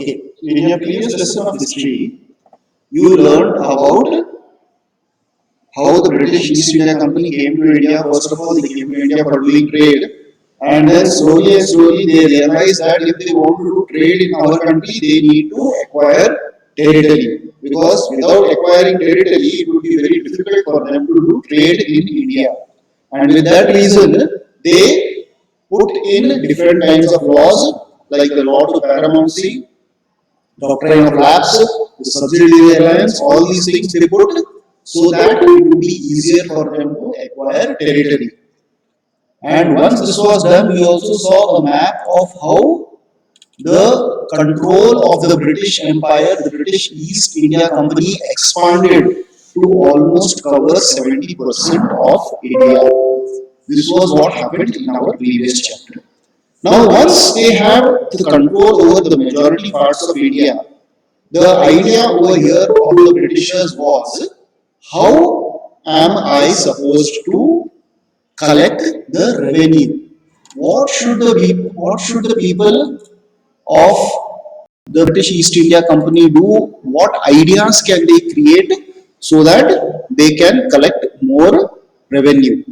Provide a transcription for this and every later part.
Okay, in your previous lesson of history, you learned about how the British East India Company came to India. First of all, they came to India for doing trade, and then slowly and slowly they realized that if they want to do trade in our country, they need to acquire territory. Because without acquiring territory, it would be very difficult for them to do trade in India. And with that reason, they put in different kinds of laws, like the law to paramountcy, doctrine of lapse, the subsidiary alliance, all these things they put so that it would be easier for them to acquire territory. And once this was done, we also saw a map of how the control of the British Empire, the British East India Company expanded to almost cover 70% of India. This was what happened in our previous chapter. Now, once they have the control over the majority parts of India, the idea over here of the Britishers was, how am I supposed to collect the revenue? What should the people of the British East India Company do? What ideas can they create so that they can collect more revenue?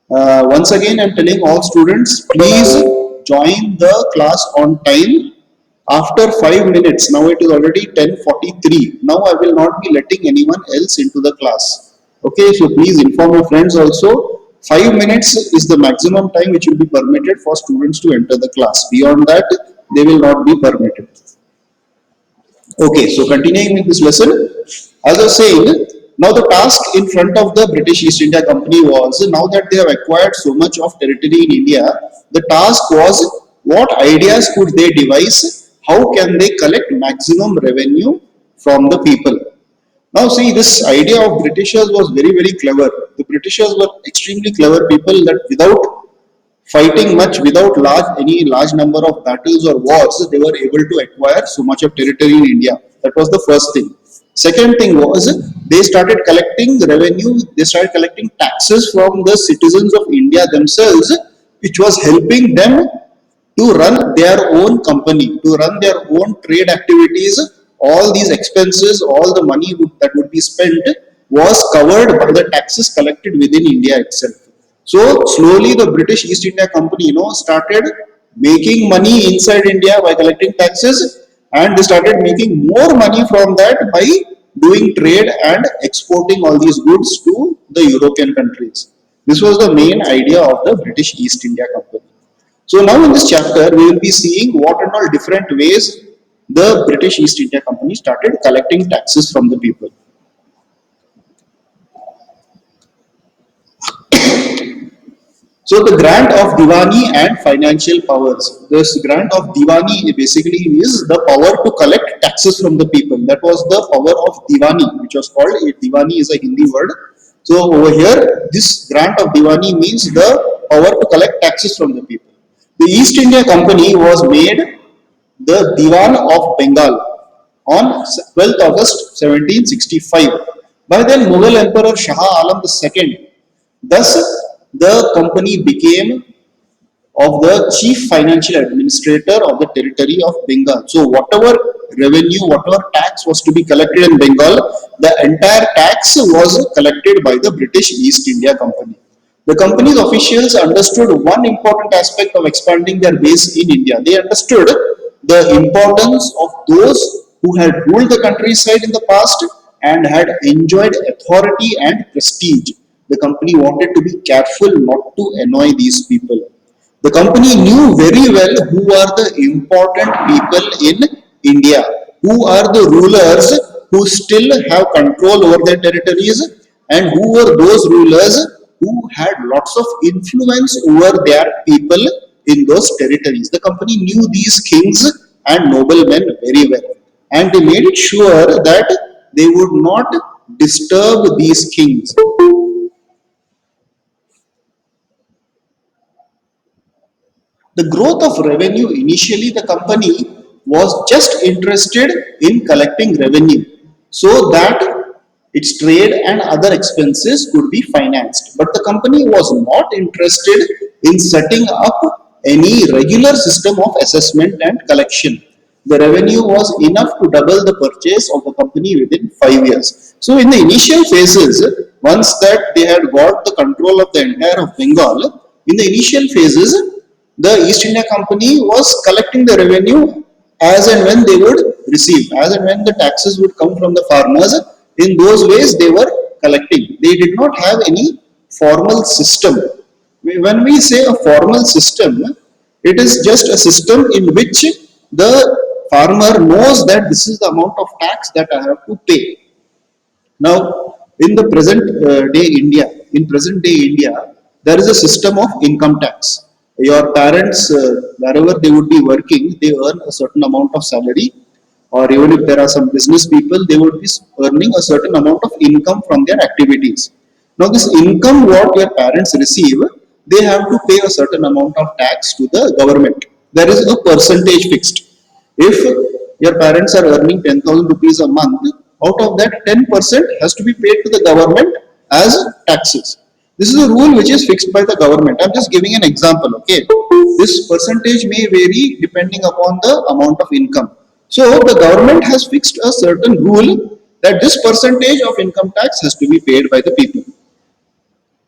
Once again, I'm telling all students, please join the class on time. After 5 minutes, now it is already 10:43. Now I will not be letting anyone else into the class. Okay, so please inform your friends also. 5 minutes is the maximum time which will be permitted for students to enter the class. Beyond that, they will not be permitted. Okay, so continuing with this lesson, as I was saying, now the task in front of the British East India Company was, now that they have acquired so much of territory in India, the task was, what ideas could they devise? How can they collect maximum revenue from the people? Now see, this idea of Britishers was very, very clever. The Britishers were extremely clever people that without fighting much, without any large number of battles or wars, they were able to acquire so much of territory in India. That was the first thing. Second thing was, they started collecting revenue, they started collecting taxes from the citizens of India themselves, which was helping them to run their own company, to run their own trade activities. All these expenses, all the money that would be spent was covered by the taxes collected within India itself. So slowly the British East India Company, started making money inside India by collecting taxes, and they started making more money from that by doing trade and exporting all these goods to the European countries. This was the main idea of the British East India Company. So now in this chapter, we will be seeing what and all different ways the British East India Company started collecting taxes from the people. So the grant of Diwani and financial powers. This grant of Diwani basically is the power to collect taxes from the people. That was the power of Diwani, which was called, Diwani is a Hindi word. So over here, this grant of Diwani means the power to collect taxes from the people. The East India Company was made the Diwan of Bengal on 12th August 1765. By then, Mughal Emperor Shah Alam II. Thus, the company became of the chief financial administrator of the territory of Bengal. So, whatever revenue, whatever tax was to be collected in Bengal, the entire tax was collected by the British East India Company. The company's officials understood one important aspect of expanding their base in India. They understood the importance of those who had ruled the countryside in the past and had enjoyed authority and prestige. The company wanted to be careful not to annoy these people. The company knew very well who are the important people in India, who are the rulers who still have control over their territories, and who were those rulers who had lots of influence over their people in those territories. The company knew these kings and noblemen very well, and they made it sure that they would not disturb these kings. The growth of revenue, initially the company was just interested in collecting revenue so that its trade and other expenses could be financed. But the company was not interested in setting up any regular system of assessment and collection. the revenue was enough to double the purchase of the company within 5 years. So in the initial phases, once that they had got the control of the entire of Bengal, in the initial phases, the East India Company was collecting the revenue as and when they would receive, as and when the taxes would come from the farmers. In those ways, they were collecting. They did not have any formal system. When we say a formal system, it is just a system in which the farmer knows that this is the amount of tax that I have to pay. Now, in the present day India, there is a system of income tax. Your parents, wherever they would be working, they earn a certain amount of salary, or even if there are some business people, they would be earning a certain amount of income from their activities. Now, this income, what your parents receive, they have to pay a certain amount of tax to the government. There is a percentage fixed. If your parents are earning 10,000 rupees a month, out of that 10% has to be paid to the government as taxes. This is a rule which is fixed by the government. I'm just giving an example, okay? This percentage may vary depending upon the amount of income. So the government has fixed a certain rule that this percentage of income tax has to be paid by the people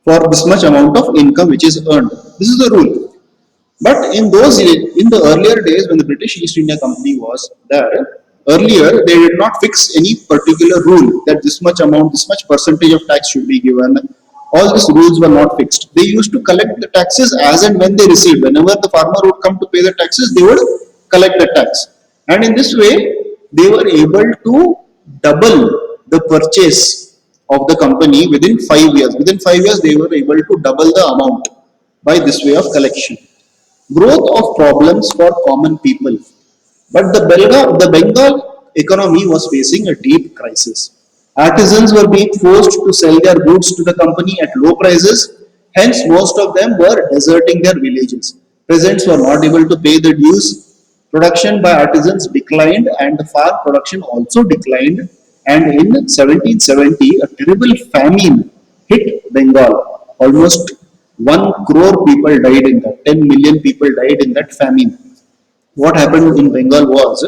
for this much amount of income which is earned. This is the rule. But in the earlier days when the British East India Company was there, earlier they did not fix any particular rule that this much amount, this much percentage of tax should be given. All these rules were not fixed. They used to collect the taxes as and when they received. Whenever the farmer would come to pay the taxes, they would collect the tax. And in this way, they were able to double the purchase of the company within 5 years. Within 5 years, they were able to double the amount by this way of collection. Growth of problems for common people. But the Bengal economy was facing a deep crisis. Artisans were being forced to sell their goods to the company at low prices, hence, most of them were deserting their villages. Peasants were not able to pay the dues. Production by artisans declined, and the farm production also declined. And in 1770, a terrible famine hit Bengal. Almost 1 crore people died in that, 10 million people died in that famine. What happened in Bengal was,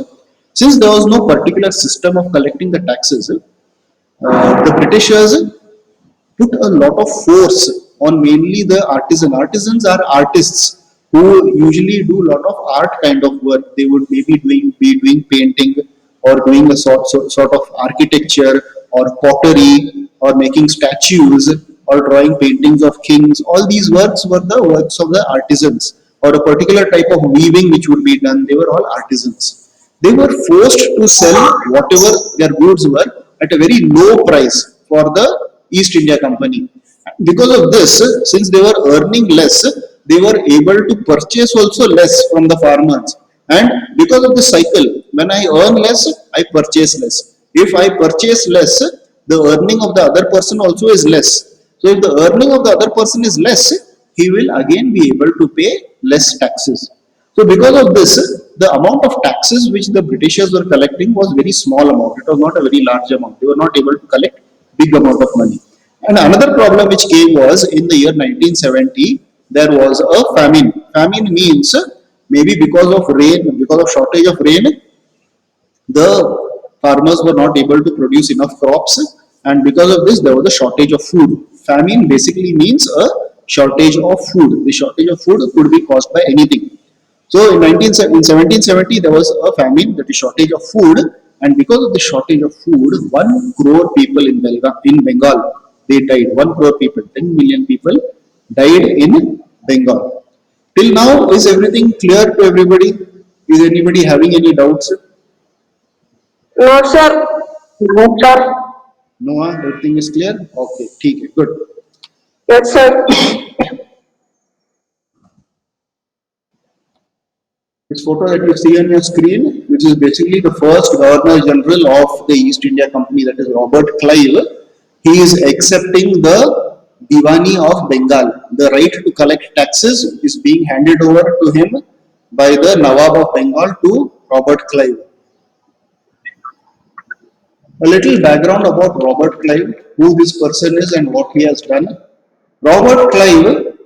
since there was no particular system of collecting the taxes, the Britishers put a lot of force on mainly the artisan. Artisans are artists who usually do a lot of art kind of work. They would maybe be doing painting or doing a sort of architecture or pottery or making statues or drawing paintings of kings. All these works were the works of the artisans, or a particular type of weaving which would be done. They were all artisans. They were forced to sell whatever their goods were at a very low price for the East India Company. Because of this, since they were earning less, they were able to purchase also less from the farmers. And because of the cycle, when I earn less, I purchase less. If I purchase less, the earning of the other person also is less. So if the earning of the other person is less, he will again be able to pay less taxes. So because of this, the amount of taxes which the Britishers were collecting was very small amount. It was not a very large amount. They were not able to collect big amount of money. And another problem which came was in the year 1970, there was a famine. Famine means maybe because of rain, because of shortage of rain, the farmers were not able to produce enough crops, and because of this there was a shortage of food. Famine basically means a shortage of food. The shortage of food could be caused by anything. So in 1770 there was a famine, that is shortage of food, and because of the shortage of food, 1 crore people in Bengal, they died. 1 crore people, 10 million people died in Bengal. Till now, is everything clear to everybody? Is anybody having any doubts? No, sir. No, sir. No, everything is clear? Okay, ठीक है, good. Yes, sir. This photo that you see on your screen, which is basically the first Governor General of the East India Company, that is Robert Clive, he is accepting the Diwani of Bengal. The right to collect taxes is being handed over to him by the Nawab of Bengal to Robert Clive. A little background about Robert Clive, who this person is and what he has done. Robert Clive,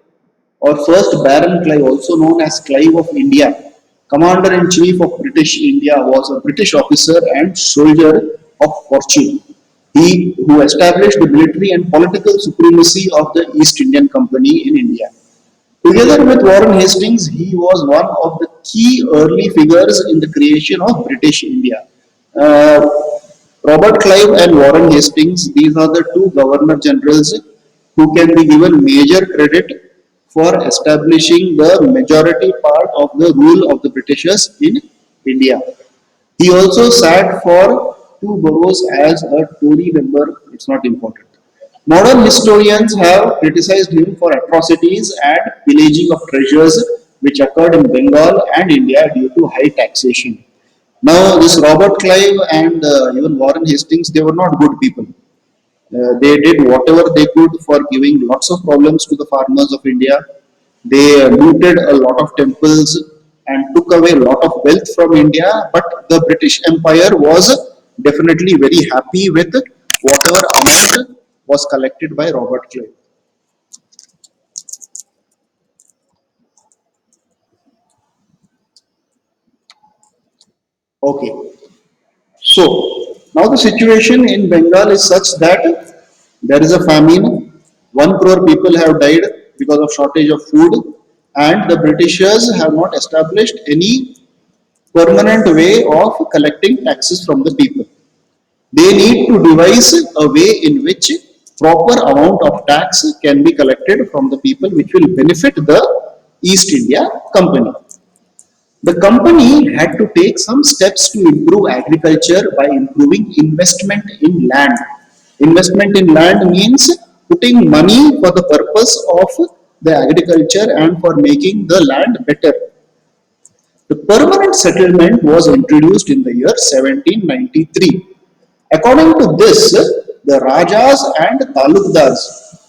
or first Baron Clive, also known as Clive of India, Commander-in-Chief of British India was a British officer and soldier of fortune. He who established the military and political supremacy of the East Indian Company in India. Together with Warren Hastings, he was one of the key early figures in the creation of British India. Uh, Robert Clive and Warren Hastings, these are the two governor generals who can be given major credit for establishing the majority part of the rule of the Britishers in India. He also sat for two boroughs as a Tory member. It's not important. Modern historians have criticized him for atrocities and pillaging of treasures which occurred in Bengal and India due to high taxation. Now, this Robert Clive and even Warren Hastings, they were not good people. They did whatever they could for giving lots of problems to the farmers of India. They looted a lot of temples and took away a lot of wealth from India. But the British Empire was definitely very happy with whatever amount was collected by Robert Clive. Okay, so now the situation in Bengal is such that there is a famine. 1 crore people have died because of shortage of food, and the Britishers have not established any permanent way of collecting taxes from the people. They need to devise a way in which proper amount of tax can be collected from the people, which will benefit the East India Company. The company had to take some steps to improve agriculture by improving investment in land. Investment in land means putting money for the purpose of the agriculture and for making the land better. The permanent settlement was introduced in the year 1793. According to this, the Rajas and Talukdars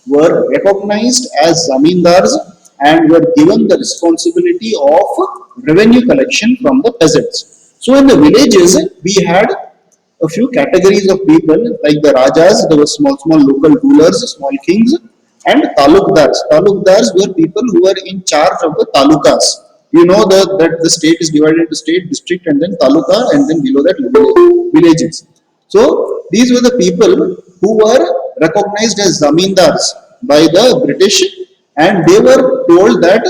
were recognized as Zamindars and were given the responsibility of revenue collection from the peasants. So in the villages, we had a few categories of people like the Rajas, there were small local rulers, small kings, and Talukdars. Talukdars were people who were in charge of the talukas. You know that the state is divided into state, district, and then taluka, and then below that villages. So these were the people who were recognized as zamindars by the British, and they were told that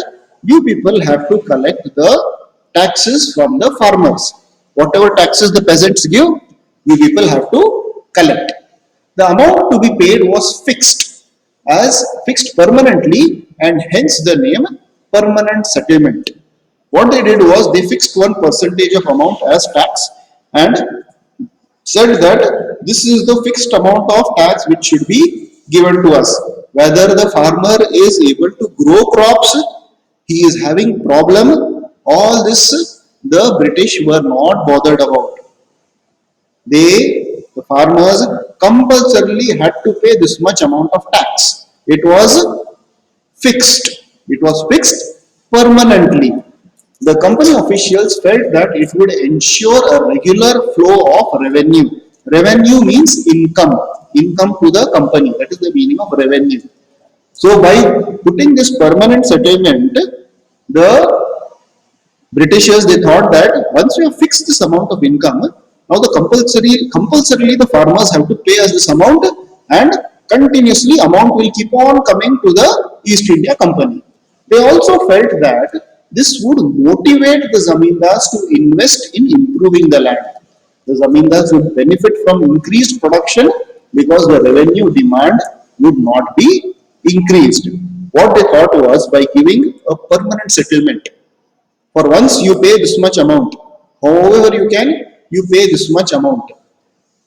you people have to collect the taxes from the farmers. Whatever taxes the peasants give, you people have to collect. The amount to be paid was fixed permanently, and hence the name permanent settlement. What they did was they fixed one percentage of amount as tax and said that this is the fixed amount of tax which should be given to us. Whether the farmer is able to grow crops, he is having problem, all this the British were not bothered about. The farmers compulsorily had to pay this much amount of tax. It was fixed. It was fixed permanently. The company officials felt that it would ensure a regular flow of revenue. Revenue means income, income to the company. That is the meaning of revenue. So by putting this permanent settlement, the Britishers, they thought that once we have fixed this amount of income, now the compulsorily the farmers have to pay us this amount, and continuously amount will keep on coming to the East India Company. They also felt that this would motivate the zamindars to invest in improving the land. The zamindars would benefit from increased production because the revenue demand would not be increased. What they thought was by giving a permanent settlement, for once you pay this much amount, however you can, you pay this much amount.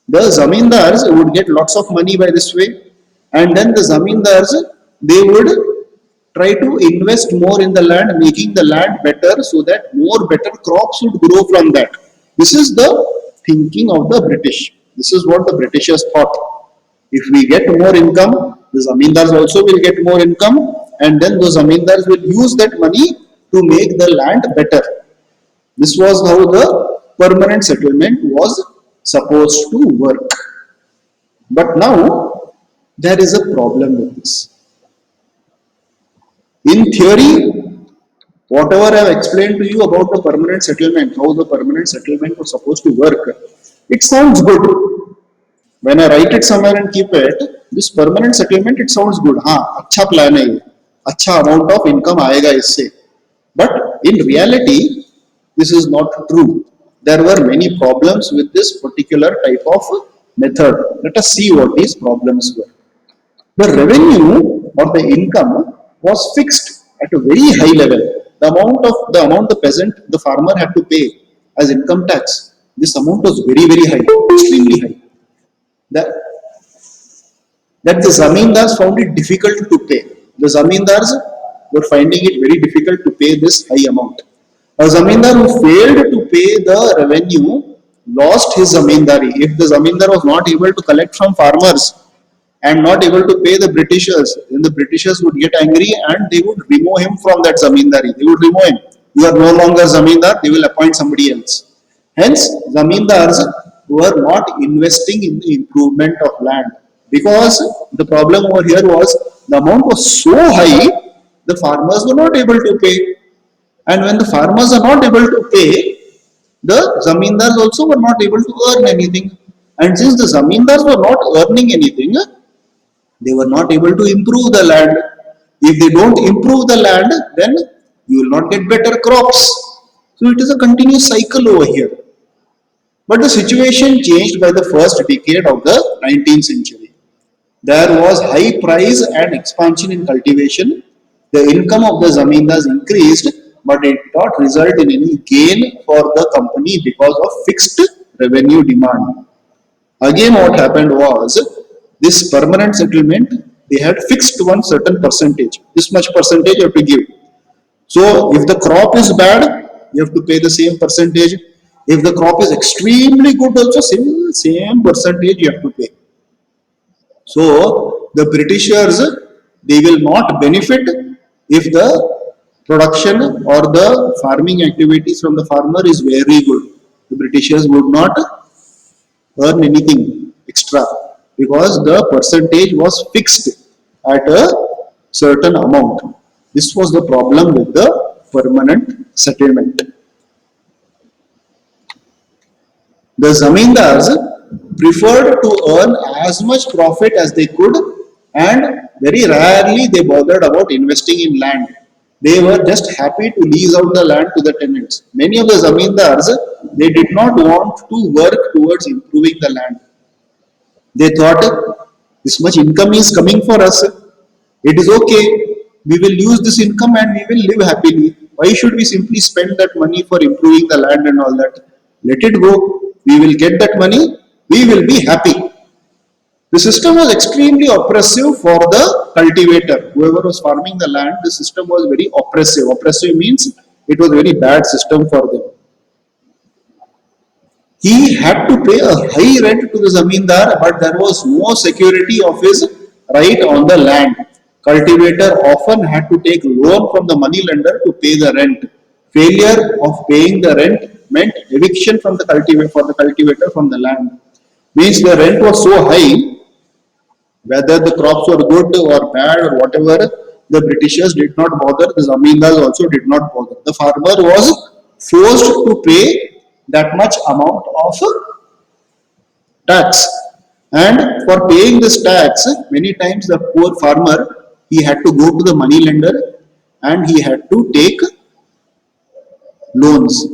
The zamindars would get lots of money by this way, and then the zamindars, they would try to invest more in the land, making the land better so that more better crops would grow from that. This is the thinking of the British. This is what the Britishers thought. If we get more income, the zamindars also will get more income, and then those zamindars will use that money to make the land better. This was how the permanent settlement was supposed to work. But now there is a problem with this. In theory, Whatever I have explained to you about the permanent settlement, how the permanent settlement was supposed to work, it sounds good. When I write it somewhere and keep it, this permanent settlement, it sounds good. हाँ, अच्छा plan है ये, अच्छा amount of income आएगा इससे. But in reality, this is not true. There were many problems with this particular type of method. Let us see what these problems were. The revenue or the income was fixed at a very high level. The amount the peasant, the farmer had to pay as income tax, this amount was very, very high, extremely high. That, that the zamindars found it difficult to pay. The zamindars were finding it very difficult to pay this high amount. A zamindar who failed to pay the revenue lost his zamindari. If the zamindar was not able to collect from farmers and not able to pay the Britishers, then the Britishers would get angry and they would remove him from that zamindari. They would remove him. You are no longer zamindar, they will appoint somebody else. Hence, zamindars were not investing in the improvement of land because the problem over here was the amount was so high, the farmers were not able to pay. And when the farmers are not able to pay, the zamindars also were not able to earn anything. And since the zamindars were not earning anything, they were not able to improve the land. If they don't improve the land, then you will not get better crops. So it is a continuous cycle over here. But the situation changed by the first decade of the 19th century. There was high price and expansion in cultivation. The income of the zamindars increased, but it did not result in any gain for the company because of fixed revenue demand. Again, what happened was this permanent settlement, they had fixed one certain percentage. This much percentage you have to give. So, if the crop is bad, you have to pay the same percentage. If the crop is extremely good, also same percentage you have to pay. So, the Britishers, they will not benefit if the production or the farming activities from the farmer is very good. The Britishers would not earn anything extra because the percentage was fixed at a certain amount. This was the problem with the permanent settlement. The zamindars preferred to earn as much profit as they could and very rarely they bothered about investing in land. They were just happy to lease out the land to the tenants. Many of the zamindars, they did not want to work towards improving the land. They thought this much income is coming for us. It is okay. We will use this income and we will live happily. Why should we simply spend that money for improving the land and all that? Let it go. We will get that money. We will be happy. The system was extremely oppressive for the cultivator. Whoever was farming the land, the system was very oppressive. Oppressive means it was a very bad system for them. He had to pay a high rent to the zamindar, but there was no security of his right on the land. Cultivator often had to take loan from the money lender to pay the rent. Failure of paying the rent meant eviction from the cultivator from the land. Means the rent was so high, whether the crops were good or bad or whatever, the Britishers did not bother, the zamindars also did not bother. The farmer was forced to pay that much amount of tax. And for paying this tax, many times the poor farmer, he had to go to the money lender and he had to take loans.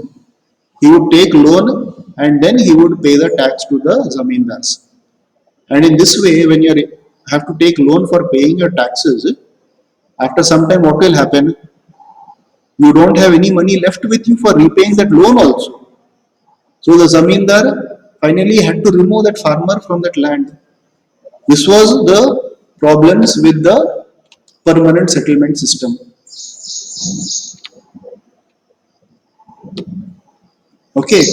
He would take loan and then he would pay the tax to the zamindars. And in this way, when you have to take loan for paying your taxes, after some time what will happen? You don't have any money left with you for repaying that loan also. So the zamindar finally had to remove that farmer from that land. This was the problems with the permanent settlement system. Okay.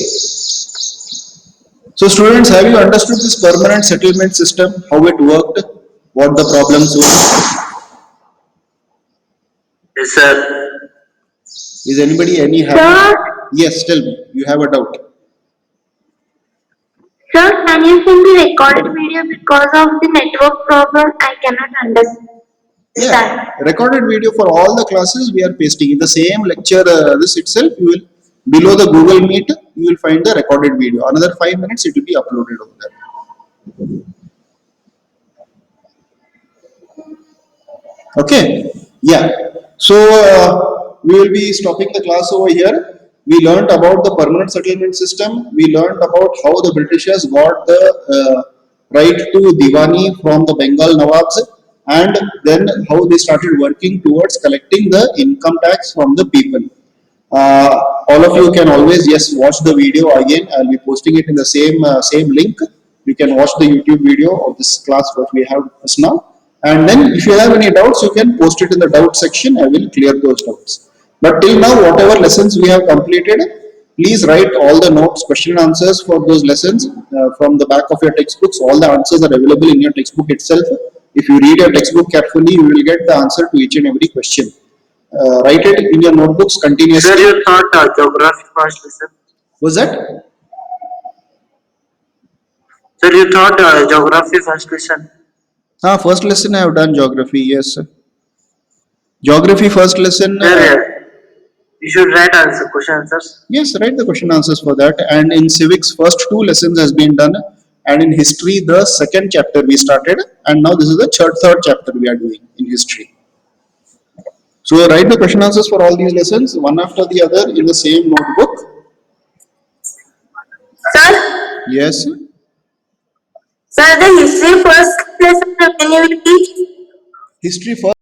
So students, have you understood this permanent settlement system, how it worked, what the problems were? Yes, sir. Is anybody any happy? Sir, Yes, tell me. You have a doubt. sir, can you send the recorded video because of the network problem? I cannot understand. Yeah, recorded video for all the classes we are pasting in the same lecture. This itself, you will below the Google Meet, you will find the recorded video. Another 5 minutes, it will be uploaded over there. Okay, yeah. So we will be stopping the class over here. We learned about the permanent settlement system. We learned about how the Britishers got the right to Diwani from the Bengal Nawabs, and then how they started working towards collecting the income tax from the people. All of you can always watch the video again. I'll be posting it in the same link. You can watch the YouTube video of this class what we have just now. And then if you have any doubts, you can post it in the doubt section. I will clear those doubts. But till now, whatever lessons we have completed, please write all the notes, question and answers for those lessons from the back of your textbooks. All the answers are available in your textbook itself. If you read your textbook carefully, you will get the answer to each and every question. Write it in your notebooks continuously. Sir, you taught geography first lesson. Was that? Sir, you taught geography first lesson. First lesson I have done geography, yes. Geography first lesson. Sir, you should write answer, question answers. Yes, write the question answers for that. And in civics, first 2 lessons has been done. And in history, the second chapter we started. And now this is the third chapter we are doing in history. So write the question answers for all these lessons, one after the other in the same notebook. Sir, Yes. sir, the history first lesson when you will teach? History first.